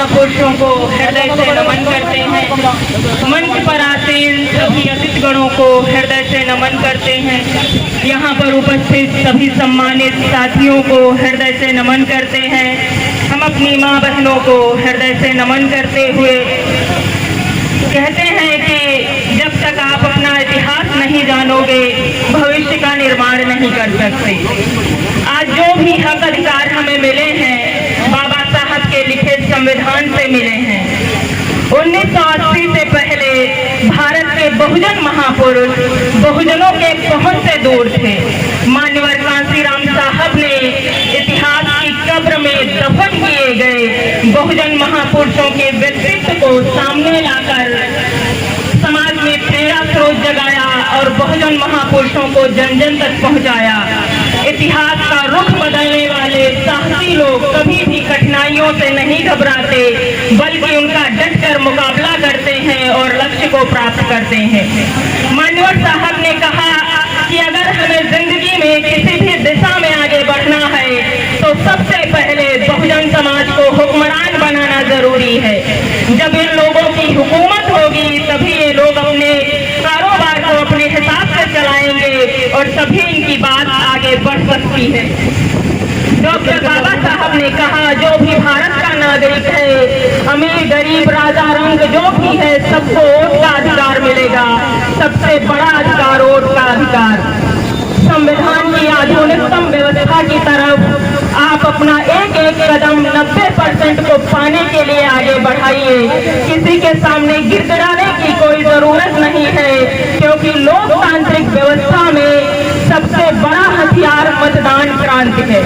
महापुरुषों को हृदय से नमन करते हैं। मंच पर आते सभी अतिथिगणों को हृदय से नमन करते हैं। यहाँ पर उपस्थित सभी सम्मानित साथियों को हृदय से नमन करते हैं। हम अपनी माँ बहनों को हृदय से नमन करते हुए कहते हैं कि जब तक आप अपना इतिहास नहीं जानोगे, भविष्य का निर्माण नहीं कर सकते। आज जो भी हक अधिकार हमें मिले हैं, बाबा साहब के लिखे संविधान से मिले हैं। 1980 से पहले भारत के बहुजन महापुरुष बहुजनों के पहुंच से दूर थे। मान्यवर कांसीराम साहब ने इतिहास की कब्र में दफन किए गए बहुजन महापुरुषों के व्यक्तित्व को सामने लाकर समाज में प्रेरणा स्रोत जगाया और बहुजन महापुरुषों को जन जन तक पहुंचाया। इतिहास का रुख बदलने वाले साहसी लोग कभी भी कठिनाइयों से नहीं घबराते, बल्कि उनका डटकर मुकाबला करते हैं और लक्ष्य को प्राप्त करते हैं। मान्यवर साहब ने कहा कि अगर हमें जिंदगी में किसी भी दिशा में आगे बढ़ना है तो सबसे पहले बहुजन समाज को हुक्मरान बनाना जरूरी है। जब इन लोगों की हुकूमत होगी तभी ये लोग अपने कारोबार को अपने हिसाब से चलाएंगे और तभी इनकी बात आगे बढ़ सकती है। डॉक्टर बाबा साहब ने कहा, जो भी भारत का नागरिक है, अमीर गरीब राजा रंग जो भी है, सबको वोट का अधिकार मिलेगा। सबसे बड़ा अधिकार वोट का अधिकार। संविधान की आधुनिकतम व्यवस्था की तरफ आप अपना एक एक कदम 90% को पाने के लिए आगे बढ़ाइए। किसी के सामने गिड़गिड़ाने की कोई जरूरत नहीं है, क्योंकि लोकतांत्रिक व्यवस्था में सबसे बड़ा हथियार मतदान क्रांति है।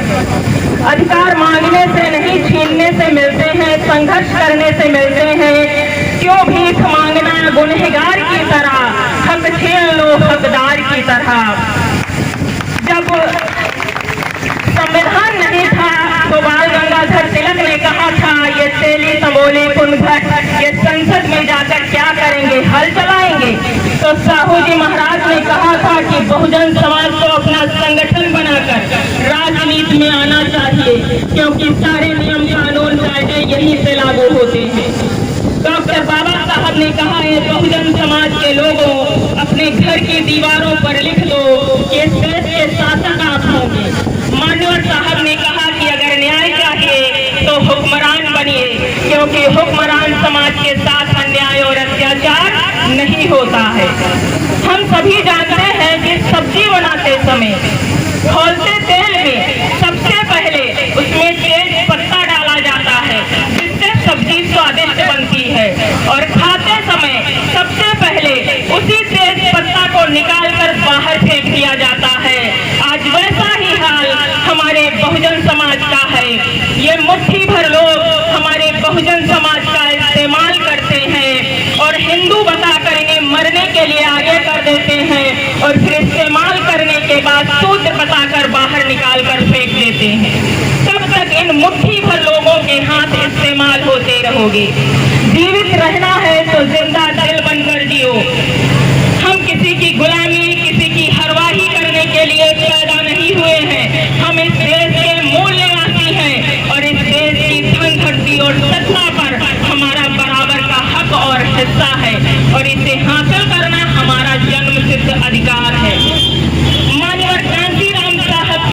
अधिकार मांगने से नहीं, छीनने से मिलते हैं, संघर्ष करने से मिलते हैं। क्यों भीख मांगना गुनहगार की तरह, हक छीन लो हकदार की तरह। जब संविधान नहीं था तो बाल गंगाधर तिलक ने कहा था, ये तेली तमोली पुनघट ये संसद में जाकर क्या करेंगे, हल चलाएंगे। तो साहू जी महाराज ने कहा था कि बहुजन समाज को अपना संगठन बनाकर राजनीति में आना चाहिए, क्योंकि सारे नियम कानून कायदे यहीं से लागू होते हैं। डॉक्टर बाबा साहब ने कहा है, बहुजन समाज के लोगों अपने घर की दीवारों पर लिख दो कि इस देश के शासक आप होंगे। मान्यवर साहब ने कहा कि अगर न्याय चाहिए तो हुक्मरान बनिए, क्योंकि हुक्मरान समाज के साथ अन्याय और अत्याचार नहीं होता है। हम सभी जानते हैं कि सब्जी बनाते समय खौलते तेल में सबसे पहले उसमें तेज पत्ता डाला जाता है, जिससे सब्जी स्वादिष्ट बनती है, और खाते समय सबसे पहले उसी तेज पत्ता को निकालकर बाहर फेंक दिया जाता है। आज वैसा ही हाल हमारे बहुजन समाज का है। ये मुट्ठी भर लोग हमारे बहुजन समाज का इस्तेमाल करते हैं और हिंदू बताकर इन्हें मरने के लिए आगे कर देते हैं, और फिर इस्तेमाल करने के बाद सूत्र बताकर बाहर निकाल कर फेंक देते हैं। तब तक इन मुट्ठी भर लोगों के हाथ इस्तेमाल होते रहोगे। जीवित रहना है तो जिंदा दिल बनकर जियो। हम किसी की गुलामी, किसी की हरवाही करने के लिए पैदा नहीं हुए हैं। हम इस देश के मूल्यवासी हैं और इस देश की धन धरती और सत्ता पर हमारा बराबर का हक और हिस्सा है, और इसे हासिल करना हमारा जन्मसिद्ध अधिकार